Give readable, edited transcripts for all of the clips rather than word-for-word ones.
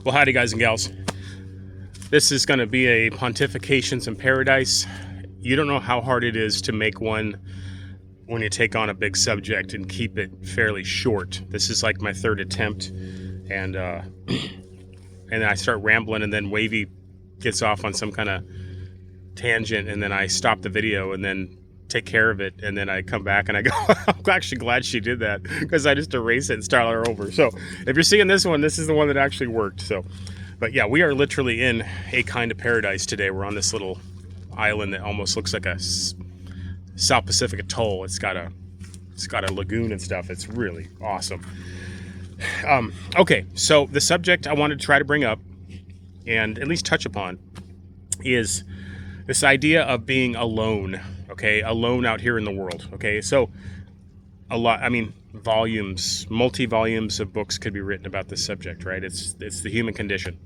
Well, howdy, guys and gals. This is going to be a Pontifications in Paradise. You don't know how hard it is to make one when you take on a big subject and keep it fairly short. This is like my third attempt, and then I start rambling, and then Wavy gets off on some kind of tangent, and then I stop the video, and then take care of it, and then I come back and I go, I'm actually glad she did that, because I just erase it and start her over. So if you're seeing this one, this is the one that actually worked. So, but yeah, we are literally in a kind of paradise today. We're on this little island that almost looks like a South Pacific atoll. It's got a lagoon and stuff. It's really awesome. Okay, so the subject I wanted to try to bring up and at least touch upon is this idea of being alone. Okay, alone out here in the world. Okay, so volumes, multi-volumes of books could be written about this subject, right? It's the human condition.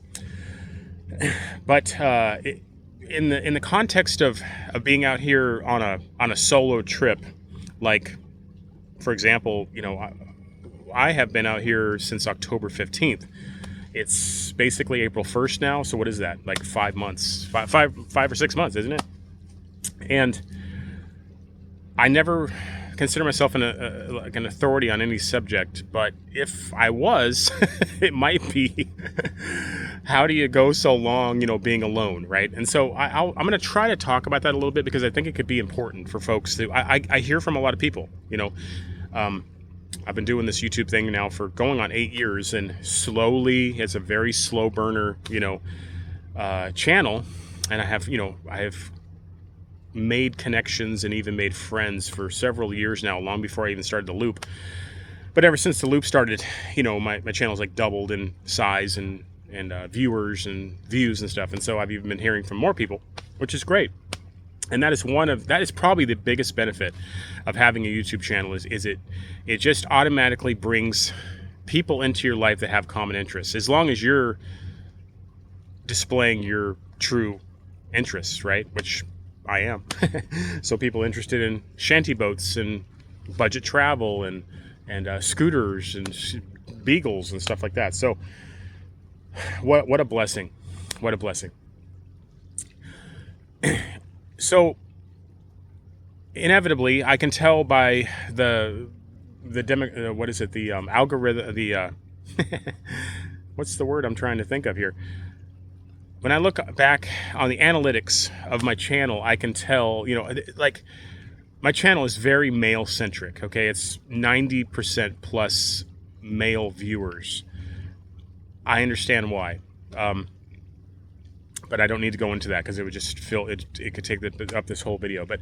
But in the context of being out here on a solo trip, like, for example, I have been out here since October 15th. It's basically April 1st now. So what is that? Like 5 months, five or 6 months, isn't it? And I never consider myself an authority on any subject, but if I was, it might be how do you go so long, being alone, right? And so I'm going to try to talk about that a little bit because I think it could be important for folks. I hear from a lot of people, I've been doing this YouTube thing now for going on 8 years, and slowly, it's a very slow burner, channel, and I have made connections and even made friends for several years now, long before I even started the loop. But ever since the loop started, my channel's like doubled in size and viewers and views and stuff. And so I've even been hearing from more people, which is great. And that is probably the biggest benefit of having a YouTube channel is it just automatically brings people into your life that have common interests, as long as you're displaying your true interests, right? Which I am. So people interested in shanty boats and budget travel and scooters and beagles and stuff like that. So what a blessing. What a blessing. So inevitably, I can tell by the algorithm, what's the word I'm trying to think of here? When I look back on the analytics of my channel, I can tell, like, my channel is very male-centric, okay? It's 90% plus male viewers. I understand why. But I don't need to go into that because it would just it could take up this whole video. But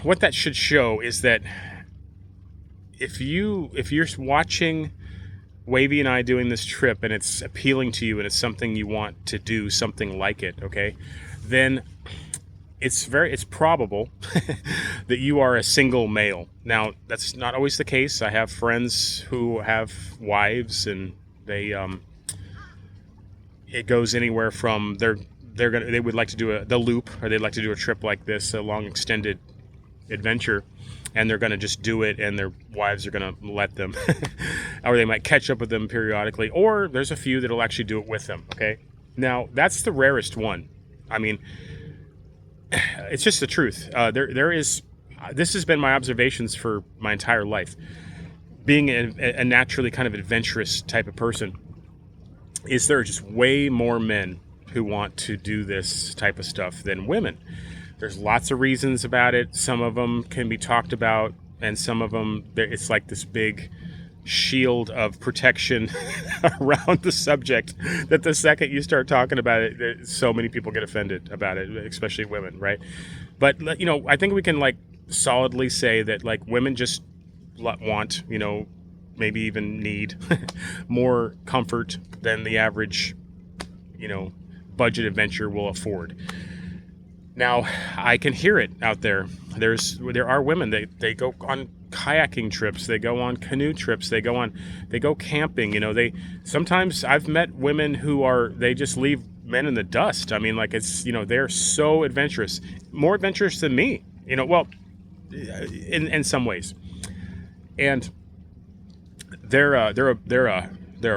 what that should show is that if you're watching Wavy and I doing this trip and it's appealing to you and it's something you want to do, something like it, okay, then it's probable that you are a single male. Now, that's not always the case. I have friends who have wives, and they it goes anywhere from they would like to do the loop, or they'd like to do a trip like this, a long extended adventure, and they're going to just do it, and their wives are going to let them, or they might catch up with them periodically, or there's a few that'll actually do it with them. Okay, now that's the rarest one. I mean, it's just the truth. This has been my observations for my entire life. Being a naturally kind of adventurous type of person, is there are just way more men who want to do this type of stuff than women. There's lots of reasons about it. Some of them can be talked about, and some of them, it's like this big shield of protection around the subject that the second you start talking about it, so many people get offended about it, especially women, right? But, I think we can, like, solidly say that, like, women just want, maybe even need more comfort than the average, budget adventure will afford. Now, I can hear it out there. There are women they go on kayaking trips, they go on canoe trips, they go camping. Sometimes I've met women they just leave men in the dust. I mean, like, it's, they're so adventurous, more adventurous than me. Well, in some ways, and they're a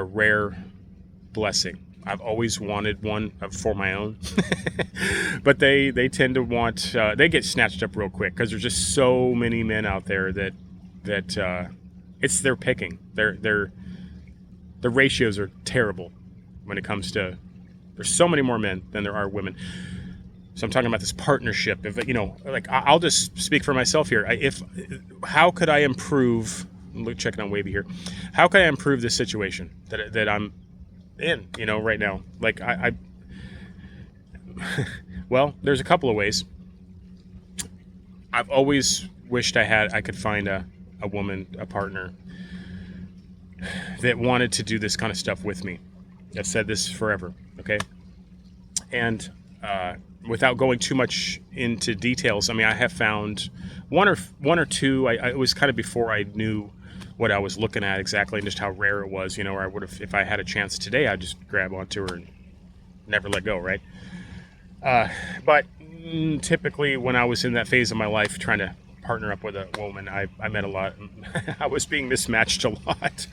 rare blessing. I've always wanted one for my own, but they tend to want, they get snatched up real quick because there's just so many men out there that it's their picking. The ratios are terrible when it comes to, there's so many more men than there are women. So I'm talking about this partnership. If like I'll just speak for myself here. How could I improve? I'm checking on Wavy here. How can I improve this situation that I'm in, right now? Like well, there's a couple of ways. I've always wished I could find a woman, a partner that wanted to do this kind of stuff with me. I've said this forever, okay? And without going too much into details, I mean, I have found one or two. It was kind of before I knew what I was looking at exactly and just how rare it was, where I would have, if I had a chance today, I'd just grab onto her and never let go, right? But typically when I was in that phase of my life trying to partner up with a woman, I met a lot. I was being mismatched a lot.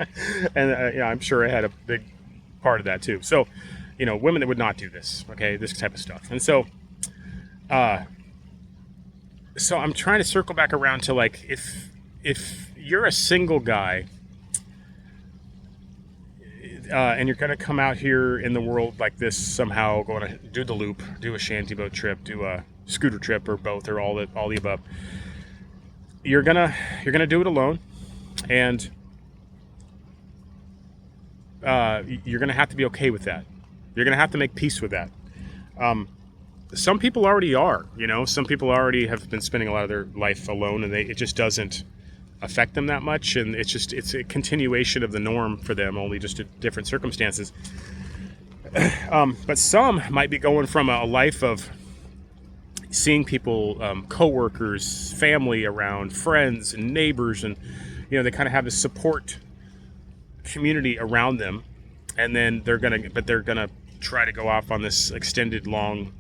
And I'm sure I had a big part of that too. So, women that would not do this, okay, this type of stuff. And so I'm trying to circle back around to, like, if you're a single guy and you're going to come out here in the world like this somehow, going to do the loop, do a shanty boat trip, do a scooter trip, or both, or all the above, you're gonna do it alone, and you're gonna have to be okay with that. You're gonna have to make peace with that. Some people already are, some people already have been spending a lot of their life alone, and it just doesn't affect them that much, and it's a continuation of the norm for them, only just in different circumstances. But some might be going from a life of seeing people, coworkers, family around, friends and neighbors, and they kind of have this support community around them, and then they're gonna try to go off on this extended long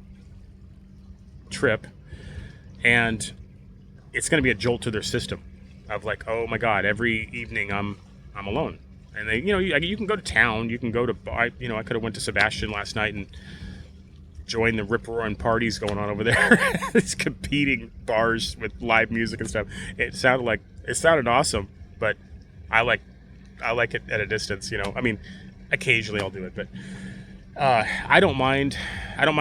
trip, and it's gonna be a jolt to their system of, like, oh my God, every evening I'm alone. And they, you can go to town, you can go to, I could have went to Sebastian last night and joined the rip-roaring parties going on over there. It's competing bars with live music and stuff. It sounded awesome, but I like it at a distance, I mean, occasionally I'll do it, but I don't mind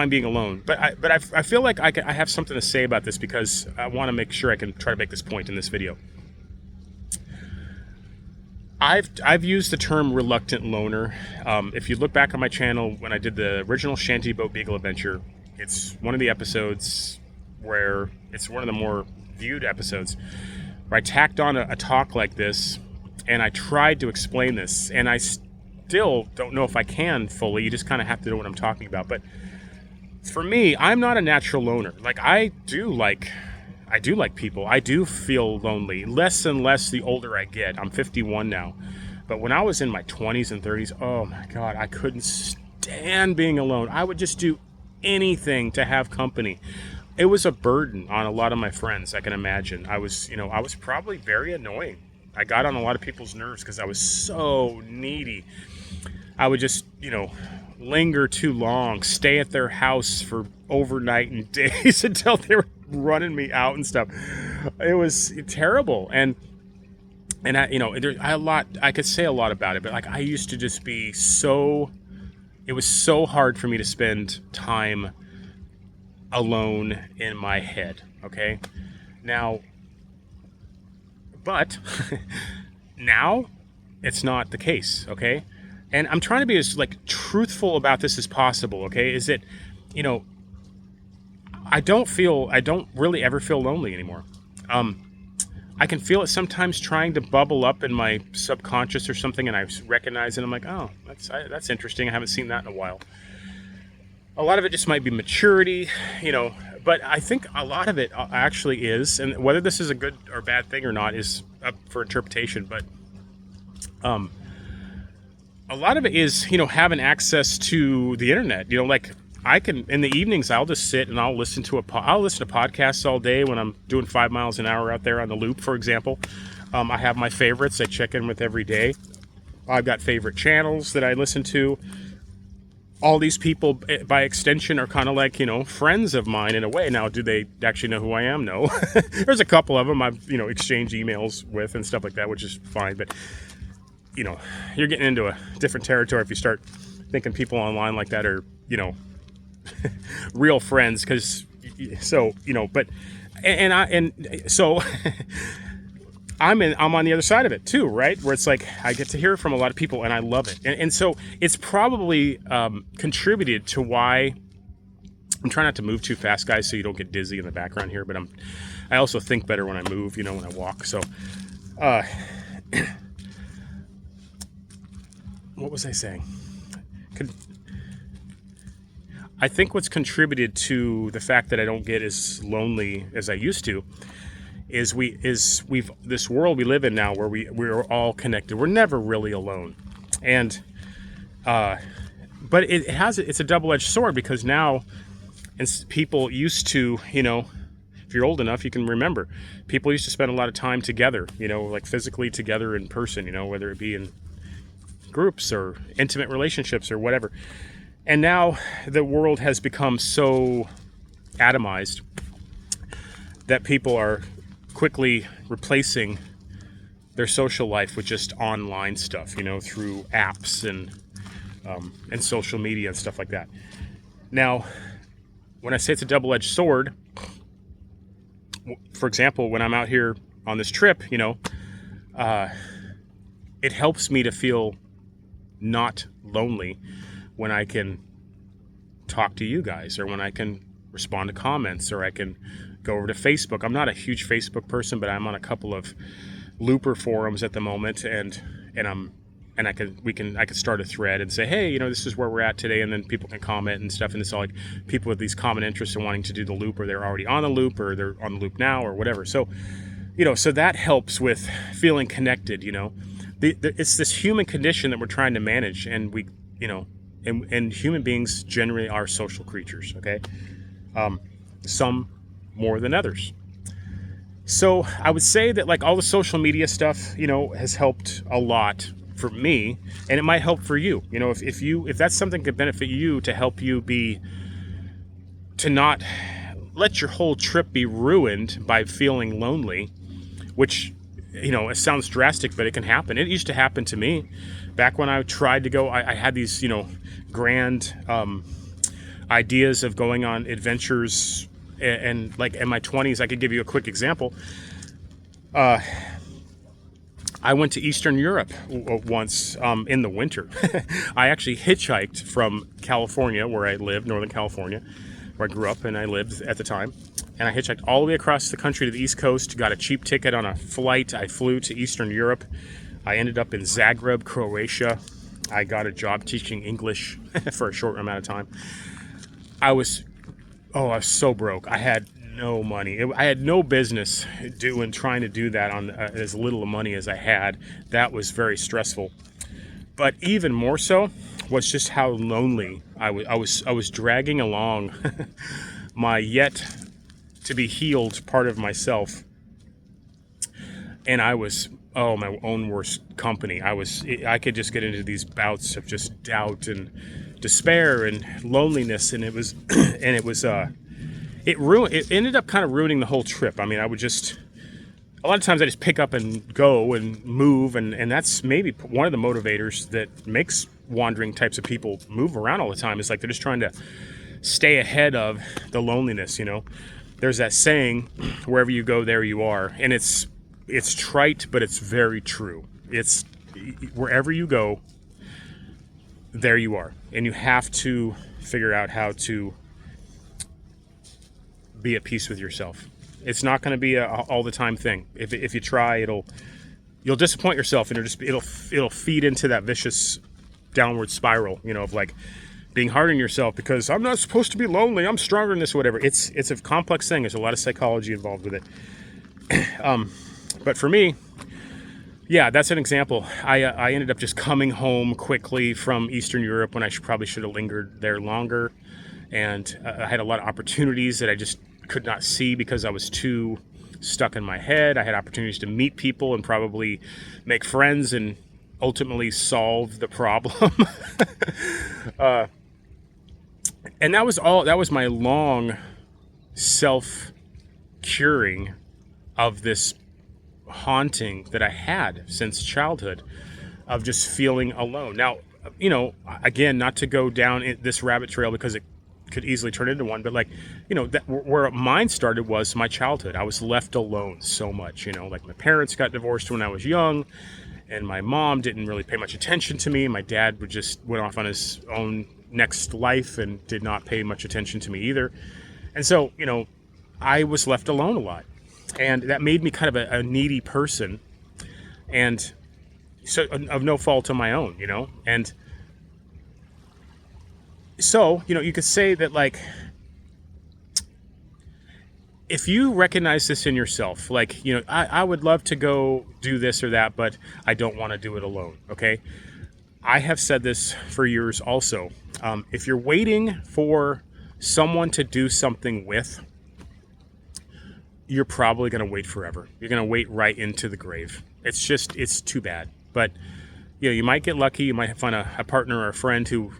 being alone. But I feel like I have something to say about this, because I want to make sure I can try to make this point in this video. I've used the term reluctant loner. If you look back on my channel, when I did the original Shanty Boat Beagle adventure, it's one of the episodes where it's one of the more viewed episodes, where I tacked on a talk like this, and I tried to explain this, and I still don't know if I can fully. You just kind of have to know what I'm talking about. But for me, I'm not a natural loner. Like, I do like people. I do feel lonely, less and less the older I get. I'm 51 now. But when I was in my 20s and 30s, oh my God, I couldn't stand being alone. I would just do anything to have company. It was a burden on a lot of my friends, I can imagine. I was probably very annoying. I got on a lot of people's nerves because I was so needy. I would just, linger too long, stay at their house for overnight and days until they were running me out and stuff. It was terrible. And I could say a lot about it, but, like, I used to just be it was so hard for me to spend time alone in my head. Okay. But now it's not the case. Okay. And I'm trying to be as, like, truthful about this as possible. Okay. Is that, I don't really ever feel lonely anymore. I can feel it sometimes trying to bubble up in my subconscious or something, and I recognize it. I'm like, oh, that's interesting. I haven't seen that in a while. A lot of it just might be maturity, but I think a lot of it actually is, and whether this is a good or bad thing or not is up for interpretation, but a lot of it is, having access to the internet. Like, I can, in the evenings, I'll just sit and I'll listen to podcasts all day when I'm doing 5 miles an hour out there on the loop, for example. I have my favorites I check in with every day. I've got favorite channels that I listen to. all these people, by extension, are kind of like, friends of mine in a way. Now, do they actually know who I am? No. There's a couple of them I've, exchanged emails with and stuff like that, which is fine. But, you're getting into a different territory if you start thinking people online like that are, real friends. Because, but, so I'm on the other side of it too, right? Where it's like I get to hear from a lot of people, and I love it. And so it's probably contributed to why I'm trying not to move too fast, guys, so you don't get dizzy in the background here. But I also think better when I move, when I walk. So, what was I saying? I think what's contributed to the fact that I don't get as lonely as I used to is we've this world we live in now where we're all connected. We're never really alone, and but it's a double-edged sword, because now, and people used to, if you're old enough, you can remember people used to spend a lot of time together, like physically together in person, whether it be in groups or intimate relationships or whatever. And now the world has become so atomized that people are quickly replacing their social life with just online stuff, through apps and social media and stuff like that. Now, when I say it's a double-edged sword, for example, when I'm out here on this trip, it helps me to feel not lonely when I can talk to you guys, or when I can respond to comments, or I can go over to Facebook. I'm not a huge Facebook person, but I'm on a couple of looper forums at the moment, and I could start a thread and say, hey, this is where we're at today, and then people can comment and stuff, and it's all like people with these common interests in wanting to do the loop, or they're already on the loop, or they're on the loop now, or whatever. So, so that helps with feeling connected. It's this human condition that we're trying to manage, and we, and human beings generally are social creatures. Okay, some more than others. So I would say that, like, all the social media stuff, has helped a lot for me, and it might help for you. If that's something that could benefit you, to help you to not let your whole trip be ruined by feeling lonely, which, it sounds drastic, but it can happen. It used to happen to me back when I tried to go. I had these, grand ideas of going on adventures, and like in my 20s. I could give you a quick example. I went to Eastern Europe once in the winter. I actually hitchhiked from California, where I lived, Northern California, where I grew up and I lived at the time. And I hitchhiked all the way across the country to the East Coast, got a cheap ticket on a flight. I flew to Eastern Europe. I ended up in Zagreb, Croatia. I got a job teaching English for a short amount of time. I was so broke. I had no money. I had no business trying to do that on as little money as I had. That was very stressful. But even more so was just how lonely I was dragging along my yet to be healed part of myself, and I was my own worst company. I could just get into these bouts of just doubt and despair and loneliness, and it ended up kind of ruining the whole trip. I mean, a lot of times I just pick up and go and move, and that's maybe one of the motivators that makes wandering types of people move around all the time. Is like they're just trying to stay ahead of the loneliness. There's that saying, wherever you go, there you are. And it's trite, but it's very true. It's wherever you go, there you are. And you have to figure out how to be at peace with yourself. It's not going to be a all the time thing. If you try, you'll disappoint yourself, and it'll feed into that vicious downward spiral, of like being hard on yourself because I'm not supposed to be lonely. I'm stronger than this, or whatever. It's a complex thing. There's a lot of psychology involved with it. But for me, yeah, that's an example. I ended up just coming home quickly from Eastern Europe when I probably should have lingered there longer. And I had a lot of opportunities that I just could not see because I was too stuck in my head. I had opportunities to meet people and probably make friends and ultimately solve the problem. And that was my long self curing of this haunting that I had since childhood of just feeling alone. Now, again, not to go down this rabbit trail because it could easily turn into one, but like, that where mine started was my childhood. I was left alone so much, like my parents got divorced when I was young, and my mom didn't really pay much attention to me. My dad went off on his own next life and did not pay much attention to me either. And so, I was left alone a lot. And that made me kind of a needy person, and so of no fault of my own, And so, you could say that, like, if you recognize this in yourself, like, I would love to go do this or that, but I don't want to do it alone, okay? I have said this for years also. If you're waiting for someone to do something with, you're probably going to wait forever. You're going to wait right into the grave. It's too bad. But, you might get lucky. You might find a partner or a friend who,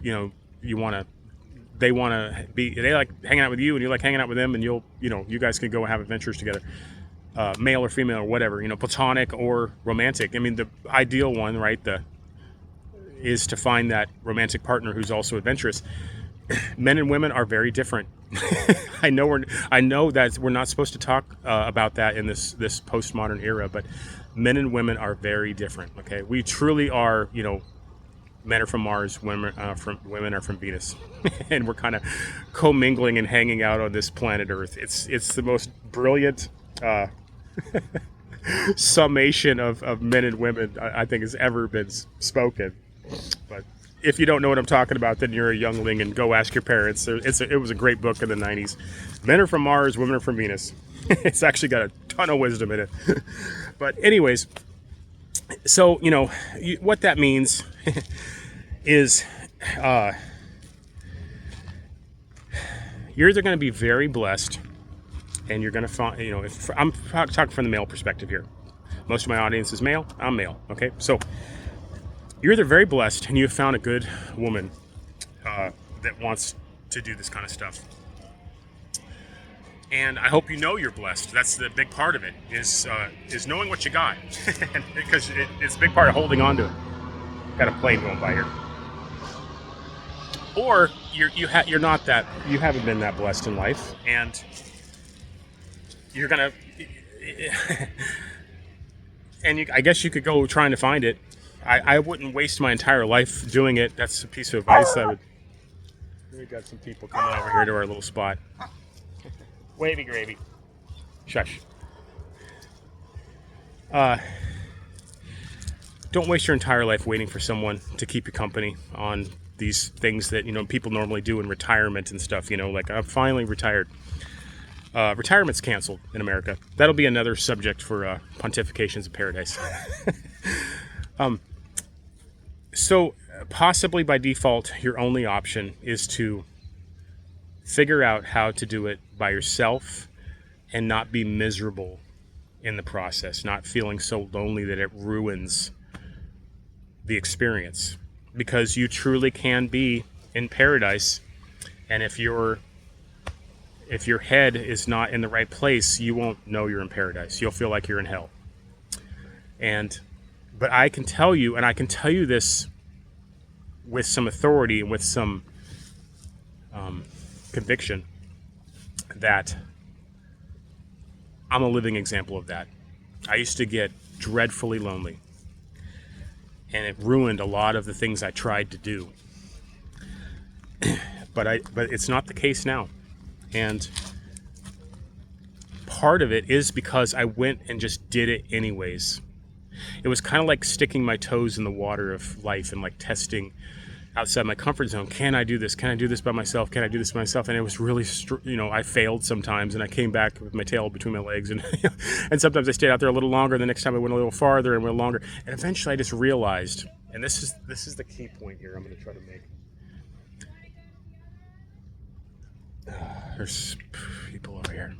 they like hanging out with you and you like hanging out with them, and you guys can go have adventures together, male or female or whatever, platonic or romantic. I mean, the ideal one, right, is to find that romantic partner who's also adventurous. Men and women are very different. I know that we're not supposed to talk about that in this postmodern era, but men and women are very different. Okay, we truly are. Men are from Mars, women are from Venus, and we're kind of commingling and hanging out on this planet Earth. It's the most brilliant summation of men and women I think has ever been spoken. But if you don't know what I'm talking about, then you're a youngling, and go ask your parents. It was a great book in the 90s. Men are from Mars, women are from Venus. It's actually got a ton of wisdom in it. But anyways, so, what that means is you're either going to be very blessed, and you're going to find, if I'm talking from the male perspective here. Most of my audience is male. I'm male. Okay, so you're either very blessed and you have found a good woman that wants to do this kind of stuff. And I hope you're blessed. That's the big part of it, is knowing what you got. Because it's a big part of holding on to it. Got a plane going by here. Or you're not that, you haven't been that blessed in life, and you're gonna, and I guess you could go trying to find it. I wouldn't waste my entire life doing it. That's a piece of advice I would. We got some people coming over here to our little spot. Wavy gravy. Shush. Don't waste your entire life waiting for someone to keep you company on these things that people normally do in retirement and stuff. Like, I'm finally retired. Retirement's canceled in America. That'll be another subject for Pontifications of Paradise. So possibly by default, your only option is to figure out how to do it by yourself and not be miserable in the process, not feeling so lonely that it ruins the experience, because you truly can be in paradise. And if your head is not in the right place, you won't know you're in paradise. You'll feel like you're in hell. But I can tell you, and I can tell you this with some authority and with some conviction, that I'm a living example of that. I used to get dreadfully lonely, and it ruined a lot of the things I tried to do. But it's not the case now. And part of it is because I went and just did it anyways. It was kind of like sticking my toes in the water of life and like testing outside my comfort zone. Can I do this? Can I do this by myself? Can I do this by myself? And it was really, I failed sometimes, and I came back with my tail between my legs, and and sometimes I stayed out there a little longer. The next time I went a little farther and went longer. And eventually I just realized, and this is the key point here I'm going to try to make. There's people over here.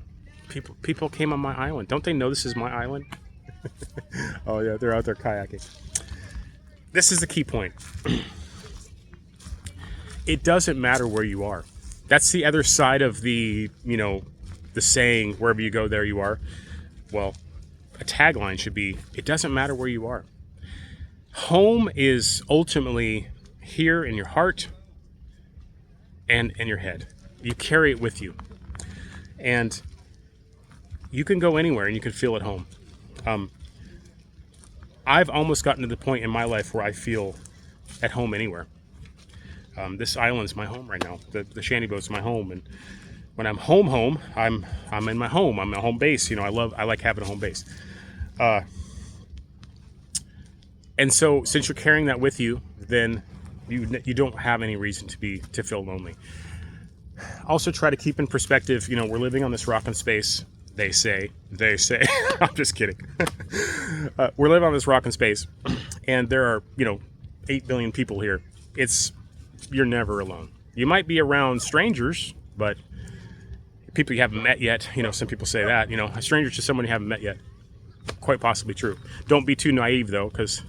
People came on my island. Don't they know this is my island? Oh yeah, they're out there kayaking. This is the key point. It doesn't matter where you are. That's the other side of the, the saying, wherever you go, there you are. Well, a tagline should be, it doesn't matter where you are. Home is ultimately here in your heart and in your head. You carry it with you. And you can go anywhere and you can feel at home. I've almost gotten to the point in my life where I feel at home anywhere. This island's my home right now. The shanty boat's my home, and when I'm home, I'm in my home. I'm a home base. I like having a home base. And so, since you're carrying that with you, then you don't have any reason to feel lonely. Also, try to keep in perspective. We're living on this rock in space. They say. I'm just kidding. We're living on this rock in space, and there are 8 billion people here. You're never alone. You might be around strangers, but people you haven't met yet. Some people say that. A stranger to someone you haven't met yet. Quite possibly true. Don't be too naive though, because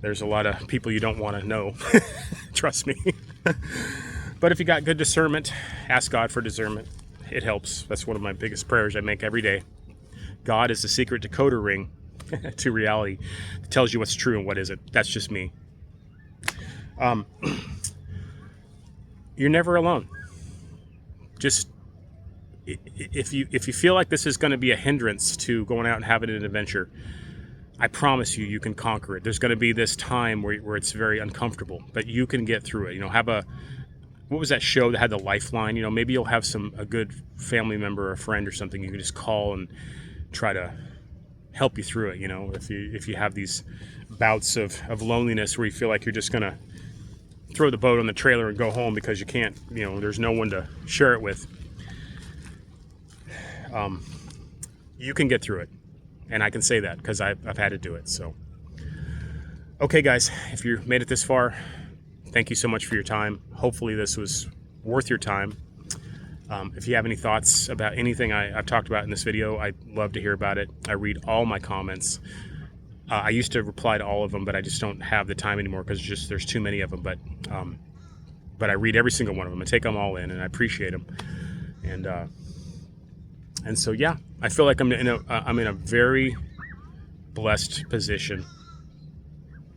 there's a lot of people you don't want to know. Trust me. But if you got good discernment, ask God for discernment. It helps. That's one of my biggest prayers I make every day. God is the secret decoder ring to reality. It tells you what's true and what isn't. That's just me. You're never alone. Just if you feel like this is going to be a hindrance to going out and having an adventure, I promise you can conquer it. There's going to be this time where it's very uncomfortable, but you can get through it. What was that show that had the lifeline? Maybe you'll have a good family member or a friend or something you can just call and try to help you through it. If you have these bouts of loneliness where you feel like you're just going to throw the boat on the trailer and go home because you can't, there's no one to share it with. You can get through it. And I can say that because I've had to do it. So, okay, guys, if you made it this far, thank you so much for your time. Hopefully this was worth your time. If you have any thoughts about anything I've talked about in this video, I'd love to hear about it. I read all my comments. I used to reply to all of them, but I just don't have the time anymore because there's too many of them. But I read every single one of them and take them all in, and I appreciate them. And so, yeah, I feel like I'm in a very blessed position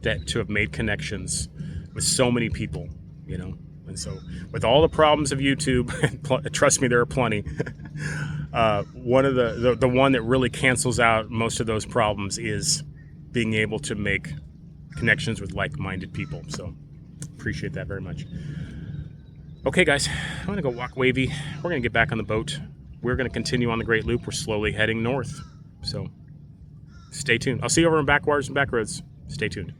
to have made connections with so many people, And so, with all the problems of YouTube, trust me, there are plenty. One of the one that really cancels out most of those problems is being able to make connections with like-minded people. So, appreciate that very much. Okay, guys, I'm gonna go walk wavy. We're gonna get back on the boat. We're gonna continue on the Great Loop. We're slowly heading north. So, stay tuned. I'll see you over in Backwaters and Backroads. Stay tuned.